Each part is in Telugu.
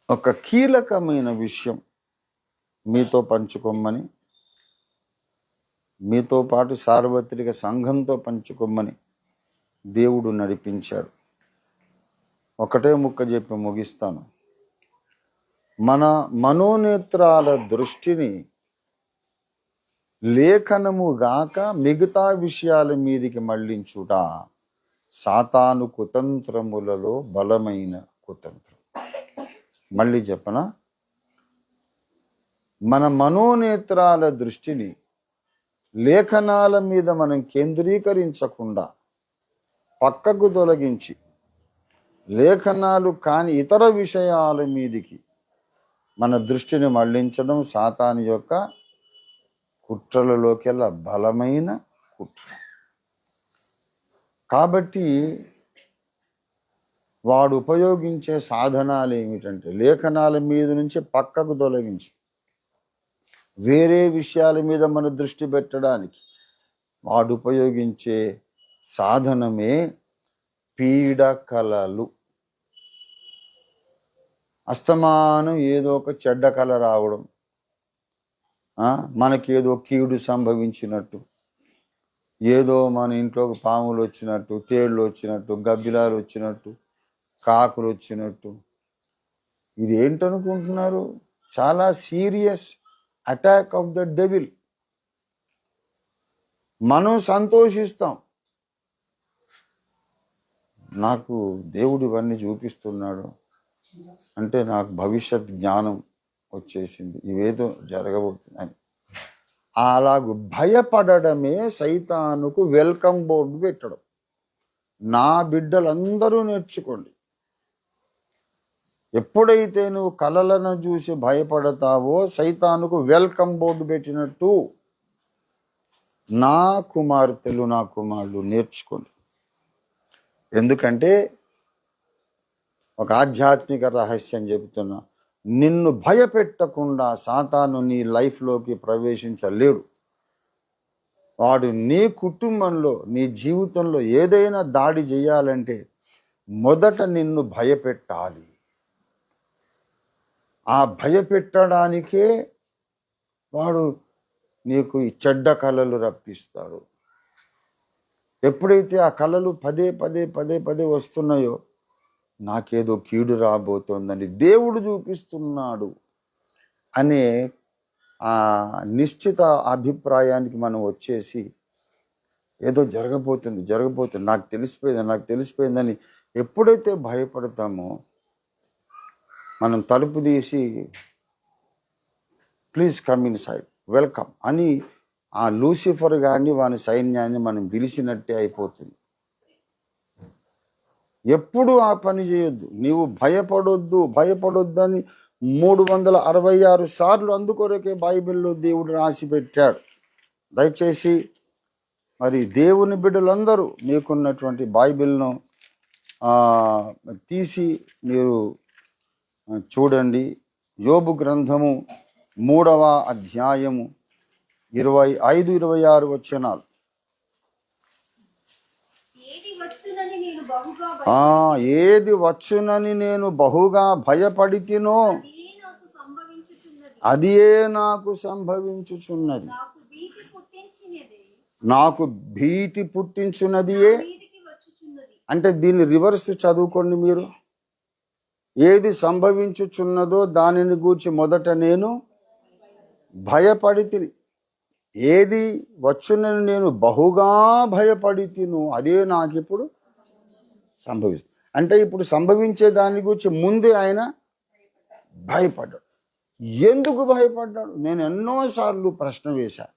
ఒక కీలకమైన విషయం మీతో పంచుకోమని, మీతో పాటు సార్వత్రిక సంఘంతో పంచుకోమని దేవుడు నడిపించాడు. ఒకటే ముక్క చెప్పి ముగిస్తాను. మన మనోనేత్రాల దృష్టిని లేఖనము గాక మిగతా విషయాల మీదికి మళ్లించుట సాతాను కుతంత్రములలో బలమైన కుతంత్రం. మళ్ళీ చెప్పనా? మన మనోనేత్రాల దృష్టిని లేఖనాల మీద మనం కేంద్రీకరించకుండా పక్కకు తొలగించి లేఖనాలు కాని ఇతర విషయాల మీదికి మన దృష్టిని మళ్లించడం సాతాను యొక్క కుట్రలలోకెల్లా బలమైన కుట్ర. కాబట్టి వాడు ఉపయోగించే సాధనాలు ఏమిటంటే లేఖనాల మీద నుంచి పక్కకు తొలగించి వేరే విషయాల మీద మన దృష్టి పెట్టడానికి వాడు ఉపయోగించే సాధనమే పీడకలలు. అస్తమానం ఏదో ఒక చెడ్డ కళ రావడం, మనకేదో కీడు సంభవించినట్టు, ఏదో మన ఇంట్లోకి పాములు వచ్చినట్టు, తేళ్ళు వచ్చినట్టు, గబ్బిలాలు వచ్చినట్టు, కాకులు వచ్చినట్టు. ఇది ఏంటనుకుంటున్నారు? చాలా serious attack of the devil. మనం సంతోషిస్తాం, నాకు దేవుడు ఇవన్నీ చూపిస్తున్నాడు అంటే నాకు భవిష్యత్ జ్ఞానం వచ్చేసింది, ఇవేదో జరగబోతుంది అని. అలాగూ భయపడడమే సైతానుకు వెల్కమ్ బోర్డు పెట్టడం. నా బిడ్డలందరూ నేర్చుకోండి. ఎప్పుడైతే నువ్వు కలలను చూసి భయపడతావో సైతానుకు వెల్కమ్ బోర్డు పెట్టినట్టు. నా కుమార్తెలు, నా కుమారులు నేర్చుకోండి. ఎందుకంటే ఒక ఆధ్యాత్మిక రహస్యం చెబుతున్నా, నిన్ను భయపెట్టకుండా సాతాను నీ లైఫ్లోకి ప్రవేశించలేడు. వాడు నీ కుటుంబంలో, నీ జీవితంలో ఏదైనా దాడి చేయాలంటే మొదట నిన్ను భయపెట్టాలి. ఆ భయపెట్టడానికే వాడు నీకు ఈ చెడ్డ కళలు రప్పిస్తాడు. ఎప్పుడైతే ఆ కళలు పదే పదే పదే పదే వస్తున్నాయో నాకేదో కీడు రాబోతోందని దేవుడు చూపిస్తున్నాడు అనే ఆ నిశ్చిత అభిప్రాయానికి మనం వచ్చేసి ఏదో జరగబోతుంది నాకు తెలిసిపోయిందని ఎప్పుడైతే భయపడతామో మనం తలుపు తీసి please come in side, welcome అని ఆ లూసిఫర్ గాని వాని సైన్యాన్ని మనం పిలిచినట్టే అయిపోతుంది. ఎప్పుడు ఆ పని చేయొద్దు. నీవు భయపడొద్దని 366 సార్లు అందుకొరకే బైబిల్లో దేవుడు రాసి పెట్టాడు. దయచేసి మరి దేవుని బిడ్డలందరూ మీకున్నటువంటి బైబిల్ను తీసి మీరు చూడండి. యోబు గ్రంథము 3వ అధ్యాయము 25-26 వచనాలు. ఏది వచ్చునని నేను బహుగా భయపడితినో అదే నాకు సంభవించుచున్నది. నాకు భీతి పుట్టించున్నదియే అంటే దీన్ని రివర్స్ చదువుకోండి మీరు. ఏది సంభవించుచున్నదో దానిని గూర్చి మొదట నేను భయపడితిని. ఏది వచ్చునని నేను బహుగా భయపడితిను అదే నాకు ఇప్పుడు సంభవిస్తుంది. అంటే ఇప్పుడు సంభవించే దాని గురించి ముందే ఆయన భయపడ్డాడు. ఎందుకు భయపడ్డాడు? నేను ఎన్నోసార్లు ప్రశ్న వేశాను.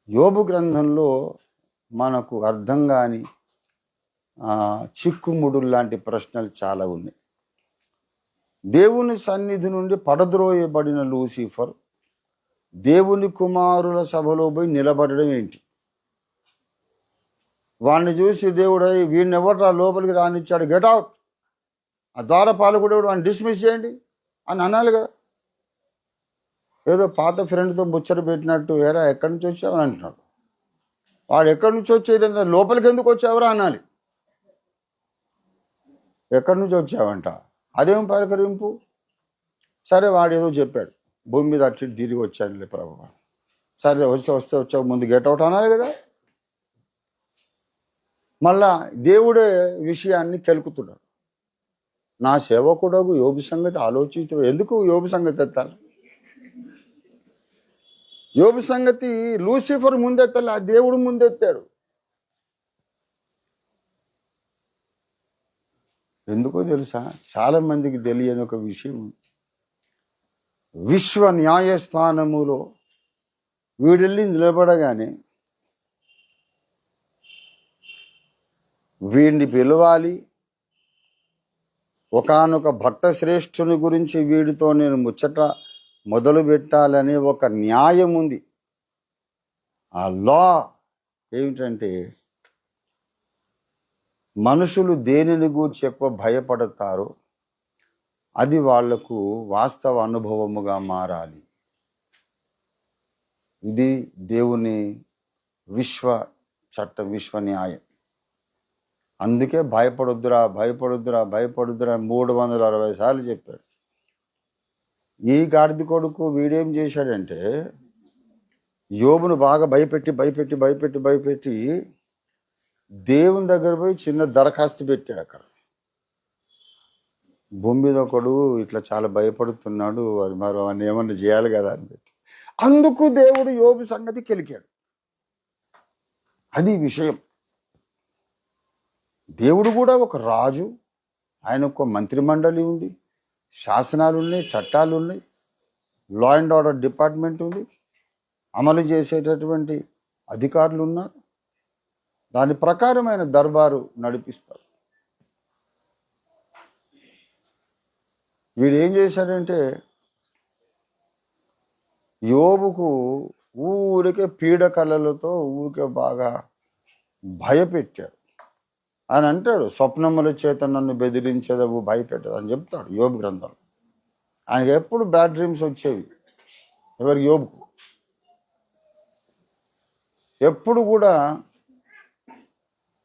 యోబు గ్రంథంలో మనకు అర్థం కాని చిక్కుముడులు లాంటి ప్రశ్నలు చాలా ఉన్నాయి. దేవుని సన్నిధి నుండి పడద్రోయబడిన లూసిఫర్ దేవుని కుమారుల సభలో పోయి నిలబడడం ఏంటి? వాడిని చూసి దేవుడు వీడిని ఎవరు లోపలికి రానిచ్చాడు, గెట్ అవుట్, ఆ ద్వారపాలకుడు వాడిని డిస్మిస్ చేయండి అని అనాలి కదా. ఏదో పాత ఫ్రెండ్తో ముచ్చట పెట్టినట్టు ఏరా ఎక్కడి నుంచి వచ్చావని అంటున్నాడు. వాడు ఎక్కడి నుంచి వచ్చేది లోపలికి ఎందుకు వచ్చావరా అనాలి. ఎక్కడి నుంచి వచ్చావంట, అదేం పలకరింపు. సరే వాడు ఏదో చెప్పాడు, భూమి మీద అటు ఇటు తిరిగి వచ్చానులే ప్రభు. సరే వస్తే వచ్చావు, ముందు గెట్ అవుట్ అనాలి కదా. మళ్ళా దేవుడే విషయాన్ని కెలుకుతున్నాడు. నా సేవకుడకు యోబు సంగతి ఆలోచించు. ఎందుకు యోబు సంగతి ఎత్తాలి? యోబు సంగతి లూసిఫర్ ముందెత్తాలి, ఆ దేవుడు ముందెత్తాడు. ఎందుకో తెలుసా, చాలా మందికి తెలియని ఒక విషయం. విశ్వ న్యాయస్థానములో వీడెళ్ళి నిలబడగానే వీడిని పిలవాలి, ఒకానొక భక్త శ్రేష్ఠుని గురించి వీడితో నేను ముచ్చట మొదలు పెట్టాలనే ఒక న్యాయం ఉంది. ఆ లా ఏమిటంటే, మనుషులు దేనిని గూర్చి ఎక్కువ భయపడతారో అది వాళ్లకు వాస్తవ అనుభవముగా మారాలి. ఇది దేవుని విశ్వ చట్టం, విశ్వ న్యాయం. అందుకే భయపడొద్దురా 360 సార్లు చెప్పాడు. ఈ గాడిద కొడుకు వీడేం చేశాడంటే, యోబును బాగా భయపెట్టి దేవుని దగ్గర పోయి చిన్న దరఖాస్తు పెట్టాడు. అక్కడ భూమి మీద ఒకడు ఇట్లా చాలా భయపడుతున్నాడు, అది మరి అవన్నీ ఏమన్నా చేయాలి కదా అని పెట్టి, అందుకు దేవుడు యోబు సంగతి కెలికాడు. అది విషయం. దేవుడు కూడా ఒక రాజు, ఆయన ఒక మంత్రిమండలి ఉంది, శాసనాలు ఉన్నాయి, చట్టాలు ఉన్నాయి, లా అండ్ ఆర్డర్ డిపార్ట్మెంట్ ఉంది, అమలు చేసేటటువంటి అధికారులు ఉన్నారు. దాని ప్రకారం ఆయన దర్బారు నడిపిస్తారు. వీడు ఏం చేశాడంటే, యోబుకు ఊరికే పీడకలలతో ఊరికే బాగా భయపెట్టాడు. ఆయన అంటాడు, స్వప్నముల చేత నన్ను బెదిరించేదవు, భయపెట్టదు అని చెప్తాడు యోబు గ్రంథంలో. ఆయనకి ఎప్పుడు బ్యాడ్ డ్రీమ్స్ వచ్చేవి. ఎవరికి? యోబుకు. ఎప్పుడు కూడా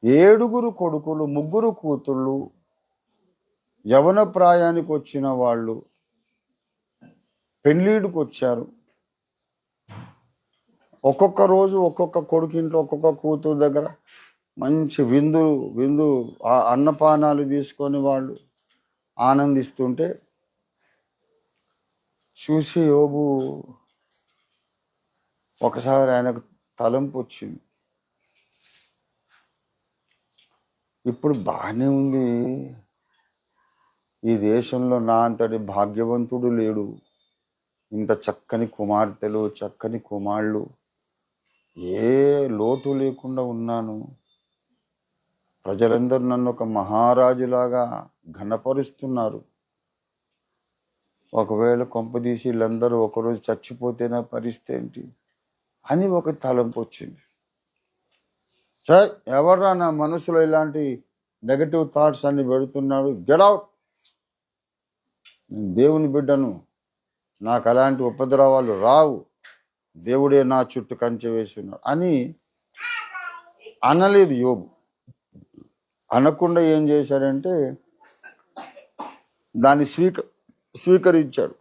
7 కొడుకులు, 3 కూతుళ్ళు, యవన ప్రాయానికి వచ్చిన వాళ్ళు పెళ్ళిడికి వచ్చారు. ఒక్కొక్క రోజు ఒక్కొక్క కొడుకింట్లో ఒక్కొక్క కూతురు దగ్గర మంచి విందు అన్నపానాలు తీసుకొని వాళ్ళు ఆనందిస్తుంటే చూసి యోబు ఒకసారి ఆయనకు తలంపు వచ్చింది. ఇప్పుడు బాగానే ఉంది, ఈ దేశంలో నా అంతటి భాగ్యవంతుడు లేడు, ఇంత చక్కని కుమార్తెలు, చక్కని కుమారులు, ఏ లోటు లేకుండా ఉన్నాను, ప్రజలందరూ నన్ను ఒక మహారాజులాగా ఘనపరుస్తున్నారు. ఒకవేళ కొంపదీసి వీళ్ళందరూ ఒకరోజు చచ్చిపోతే నా పరిస్థితి ఏంటి అని ఒక తలంపు వచ్చింది. ఎవర్రా నా మనసులో ఇలాంటి నెగటివ్ థాట్స్ అన్ని పెడుతున్నాడు, గెట్ అవుట్, నేను దేవుని బిడ్డను, నాకు అలాంటి ఉపద్రవాలు రావు, దేవుడే నా చుట్టూ కంచె వేస్తున్నాడు అని అనలేదు యోబు. అనకుండా ఏం చేశాడంటే దాన్ని స్వీకరించాడు.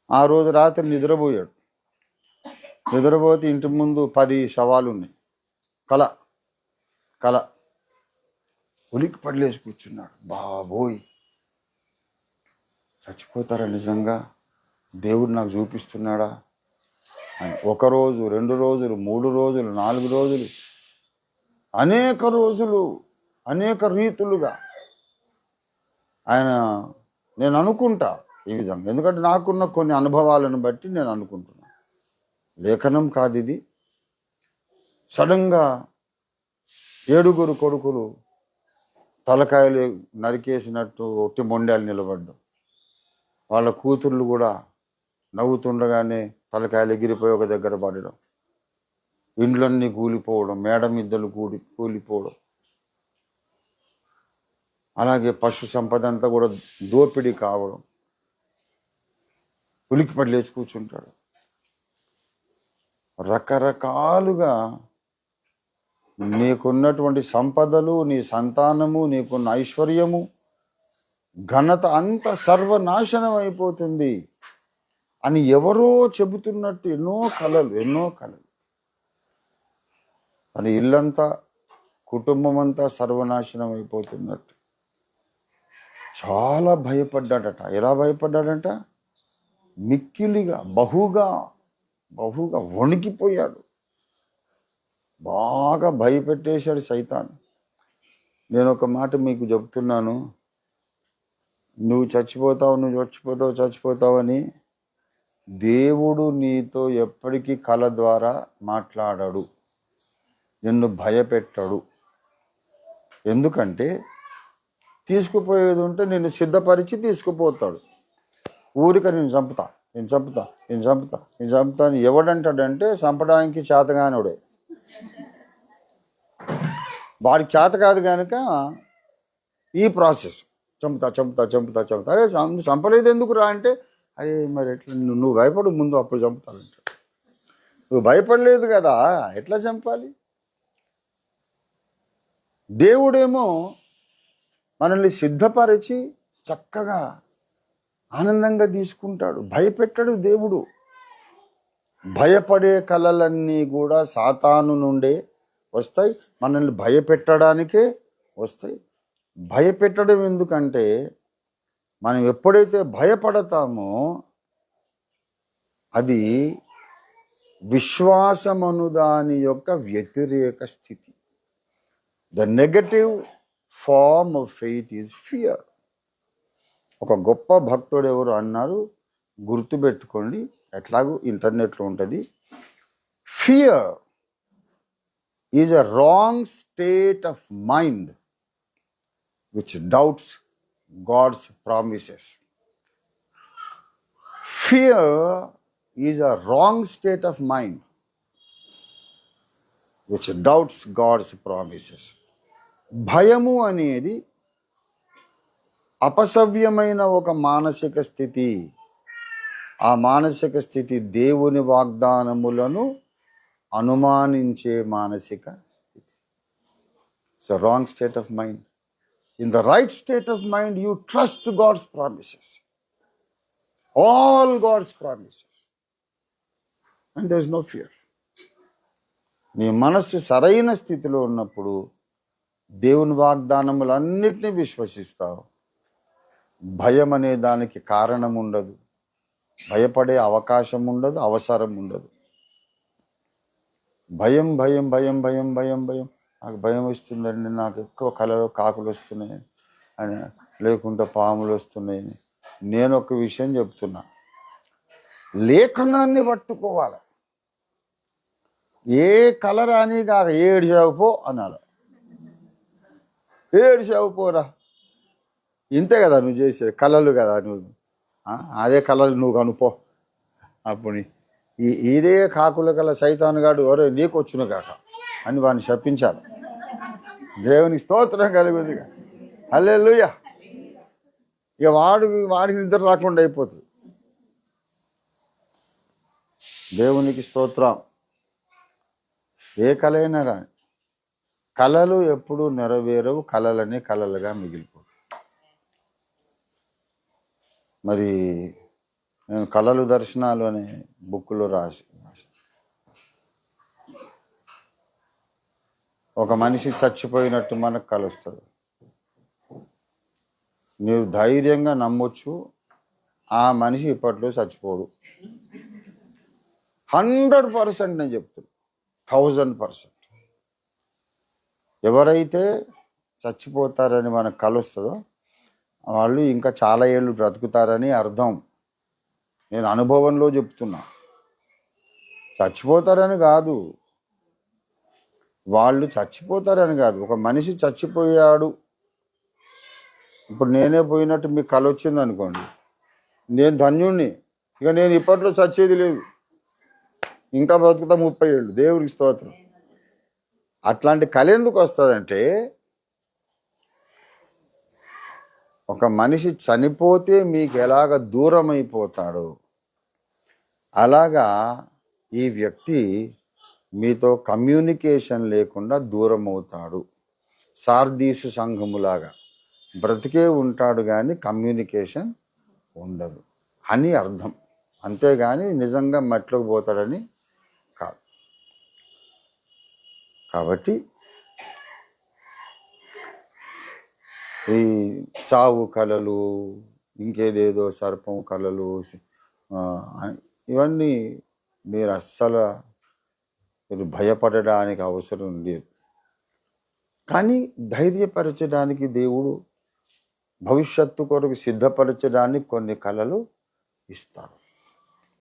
ఆ రోజు రాత్రి నిద్రపోయాడు. నిద్రపోతే ఇంటి ముందు 10 శవాలు ఉన్నాయి. కల ఉలికి పడలేసి కూర్చున్నాడు. బాబోయ్, చచ్చిపోతారా నిజంగా, దేవుడు నాకు చూపిస్తున్నాడా అని. 1 రోజు, 2 రోజులు, 3 రోజులు, 4 రోజులు, అనేక రోజులు, అనేక రీతులుగా ఆయన, నేను అనుకుంటా ఈ విధంగా, ఎందుకంటే నాకున్న కొన్ని అనుభవాలను బట్టి నేను అనుకుంటున్నా, లేఖనం కాదు ఇది. సడన్గా 7 కొడుకులు తలకాయలు నరికేసినట్టు ఒట్టి మొండాలు నిలబడ్డం, వాళ్ళ కూతుర్లు కూడా నవ్వుతుండగానే తలకాయలు ఎగిరిపోయి ఒక దగ్గర పడడం, ఇండ్లన్నీ కూలిపోవడం, మేడ మిద్దలు కూలిపోవడం, అలాగే పశు సంపద అంతా కూడా దోపిడీ కావడం. ఉలికిపడి లేచి కూర్చుంటాడు. రకరకాలుగా నీకున్నటువంటి సంపదలు, నీ సంతానము, నీకున్న ఐశ్వర్యము, ఘనత అంత సర్వనాశనం అయిపోతుంది అని ఎవరో చెబుతున్నట్టు ఎన్నో కలలు. అని ఇల్లంతా, కుటుంబం అంతా సర్వనాశనం అయిపోతున్నట్టు చాలా భయపడ్డాడట. ఎలా భయపడ్డాడట? మిక్కిలిగా, బహుగా వణికిపోయాడు. బాగా భయపెట్టేశాడు సైతాన్. నేను ఒక మాట మీకు చెప్తున్నాను, నువ్వు చచ్చిపోతావు అని దేవుడు నీతో ఎప్పటికీ కల ద్వారా మాట్లాడాడు, నిన్ను భయపెట్టాడు. ఎందుకంటే తీసుకుపోయేది ఉంటే నిన్ను సిద్ధపరిచి తీసుకుపోతాడు. ఊరిక నేను చంపుతా అని ఎవడంటాడంటే చంపడానికి చేతగానోడే. వాడికి చేత కాదు కనుక ఈ ప్రాసెస్ చంపుతా. అరే చంపలేదు ఎందుకు రా అంటే, అరే మరి ఎట్లా నువ్వు భయపడు ముందు, అప్పుడు చంపుతానంట. నువ్వు భయపడలేదు కదా, ఎట్లా చంపాలి? దేవుడేమో మనల్ని సిద్ధపరిచి చక్కగా ఆనందంగా తీసుకుంటాడు. భయపెట్టడు దేవుడు. భయపడే కలలన్నీ కూడా సాతాను నుండే వస్తాయి, మనల్ని భయపెట్టడానికే వస్తాయి. భయపెట్టడం ఎందుకంటే మనం ఎప్పుడైతే భయపడతామో అది విశ్వాసమను దాని యొక్క వ్యతిరేక స్థితి. The negative form of faith is fear. ఒక గొప్ప భక్తుడు ఎవరు అన్నారు, గుర్తుపెట్టుకోండి, ఎట్లాగూ ఇంటర్నెట్లో ఉంటుంది. Fear is a wrong state of mind which doubts God's promises. Fear is a wrong state of mind which doubts God's promises. భయము అనేది అపసవ్యమైన ఒక మానసిక స్థితి. ఆ మానసిక స్థితి దేవుని వాగ్దానములను అనుమానించే మానసిక స్థితి. It's a wrong state of mind. In the right state of mind, you trust God's promises. All God's promises. And there is no fear. నీ మనస్సు సరైన స్థితిలో ఉన్నప్పుడు దేవుని వాగ్దానములన్నిటినీ విశ్వసిస్తావు. భయం అనే దానికి కారణం ఉండదు, భయపడే అవకాశం ఉండదు, అవసరం ఉండదు. భయం నాకు భయం వస్తుందండి, నాకు ఎక్కువ కలలో కాకులు వస్తున్నాయి అని, లేకుంటే పాములు వస్తున్నాయి. నేను ఒక విషయం చెప్తున్నా, లేఖనాన్ని పట్టుకోవాలి. ఏ కల రాని కాక ఏడిచావుపో అనాలి. ఏడిచావుపోరా, ఇంతే కదా నువ్వు చేసేది, కళలు కదా నువ్వు, అదే కళలు నువ్వు కనుపో. అప్పుడు ఇదే కాకుల కల సైతాను గాడు ఎవరో నీకు వచ్చును కాక అని వాడిని శపించాలి. దేవునికి స్తోత్రం కలుగుతుంది. హల్లెలూయా. ఇక వాడికి నిద్ర రాకుండా అయిపోతుంది. దేవునికి స్తోత్రం. ఏ కలైనా రాని, కళలు ఎప్పుడూ నెరవేరవు, కళలని కళలుగా మిగిలిపోతాయి. మరి నేను కళలు దర్శనాలు అనే బుక్లో రాసి ఒక మనిషి చచ్చిపోయినట్టు మనకు కల వస్తుంది. నీవు ధైర్యంగా నమ్మొచ్చు, ఆ మనిషి ఇప్పట్లో చచ్చిపోడు. 100% నేను చెప్తాను, 1000%. ఎవరైతే చచ్చిపోతారని మనకు కల వస్తుందో వాళ్ళు ఇంకా చాలా ఏళ్ళు బ్రతుకుతారని అర్థం. నేను అనుభవంలో చెప్తున్నా. చచ్చిపోతారని కాదు, వాళ్ళు చచ్చిపోతారని కాదు. ఒక మనిషి చచ్చిపోయాడు, ఇప్పుడు నేనే పోయినట్టు మీకు కల వచ్చింది అనుకోండి, నేను ధన్యుణ్ణి, ఇక నేను ఇప్పట్లో చచ్చేది లేదు, ఇంకా బ్రతుకుతా 30 ఏళ్ళు. దేవుడికి స్తోత్రం. అట్లాంటి కళ ఎందుకు వస్తుందంటే, ఒక మనిషి చనిపోతే మీకు ఎలాగ దూరం అయిపోతాడో అలాగా ఈ వ్యక్తి మీతో కమ్యూనికేషన్ లేకుండా దూరం అవుతాడు. సార్దీసు సంఘములాగా బ్రతికే ఉంటాడు కానీ కమ్యూనికేషన్ ఉండదు అని అర్థం. అంతేగాని నిజంగా మట్లోకి పోతాడని కాదు. కాబట్టి ఈ చావు కళలు, ఇంకేదేదో సర్పం కళలు, ఇవన్నీ మీరు అస్సలు భయపడడానికి అవసరం లేదు. కానీ ధైర్యపరచడానికి దేవుడు భవిష్యత్తు కొరకు సిద్ధపరచడానికి కొన్ని కళలు ఇస్తాడు.